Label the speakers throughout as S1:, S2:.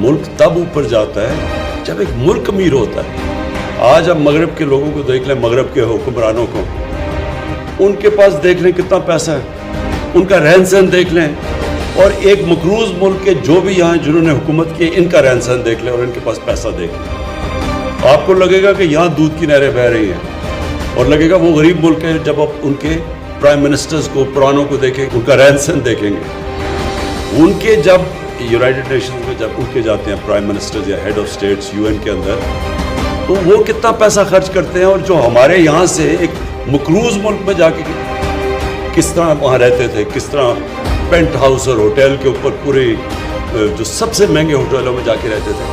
S1: मुल्क तब ऊपर जाता है जब एक मुल्क अमीर होता है। आज हम मगरब के लोगों को देख लें, मगरब के हुक्मरानों को, उनके पास देख लें कितना पैसा है, उनका रहन सहन देख लें, और एक मकरूज मुल्क के जो भी यहाँ जिन्होंने हुकूमत की इनका रहन सहन देख लें और इनके पास पैसा देख लें। आपको लगेगा कि यहाँ दूध की नहरें बह रही हैं, और लगेगा वो गरीब मुल्क है जब आप उनके प्राइम मिनिस्टर्स को, पुरानों को देखें, उनका रहन सहन देखेंगे। उनके जब यूनाइटेड नेशंस में जब उनके जाते हैं प्राइम मिनिस्टर्स या हेड ऑफ स्टेट्स यूएन के अंदर, तो वो कितना पैसा खर्च करते हैं, और जो हमारे यहाँ से एक मकरूज मुल्क में जाके किस तरह वहाँ रहते थे, किस तरह पेंट हाउस और होटल के ऊपर पूरे जो सबसे महंगे होटलों में जाके रहते थे।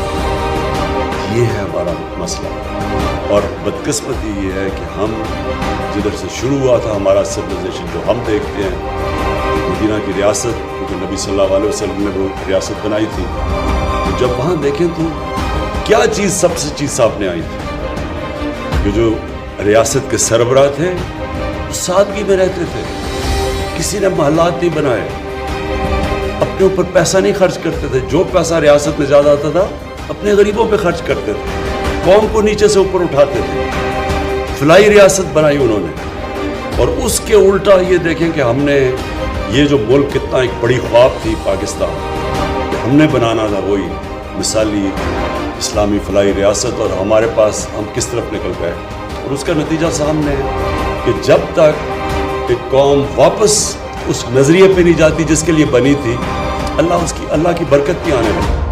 S1: ये है हमारा मसला, और बदकिस्मती ये है कि हम जिधर से शुरू हुआ था हमारा सिविलाइजेशन, जो हम देखते हैं मदीना की रियासत, क्योंकि नबी सल्लल्लाहु अलैहि वसल्लम ने वो रियासत बनाई थी, तो जब वहाँ देखें तो क्या चीज़ सबसे चीज़ सामने आई थी कि जो रियासत के सरबराह थे वो सादगी में रहते थे, किसी ने महलात नहीं बनाए, अपने ऊपर पैसा नहीं खर्च करते थे, जो पैसा रियासत में ज़्यादा आता था अपने गरीबों पे खर्च करते थे, कौम को नीचे से ऊपर उठाते थे। फलाई रियासत बनाई उन्होंने। और उसके उल्टा ये देखें कि हमने ये जो मुल्क कितना एक बड़ी ख्वाब थी पाकिस्तान, हमने बनाना था वही मिसाली इस्लामी फलाई रियासत, और हमारे पास हम किस तरफ निकल गए। और उसका नतीजा सामने है कि जब तक एक कौम वापस उस नज़रिए पे नहीं जाती जिसके लिए बनी थी, अल्लाह की बरकत नहीं आने लगी।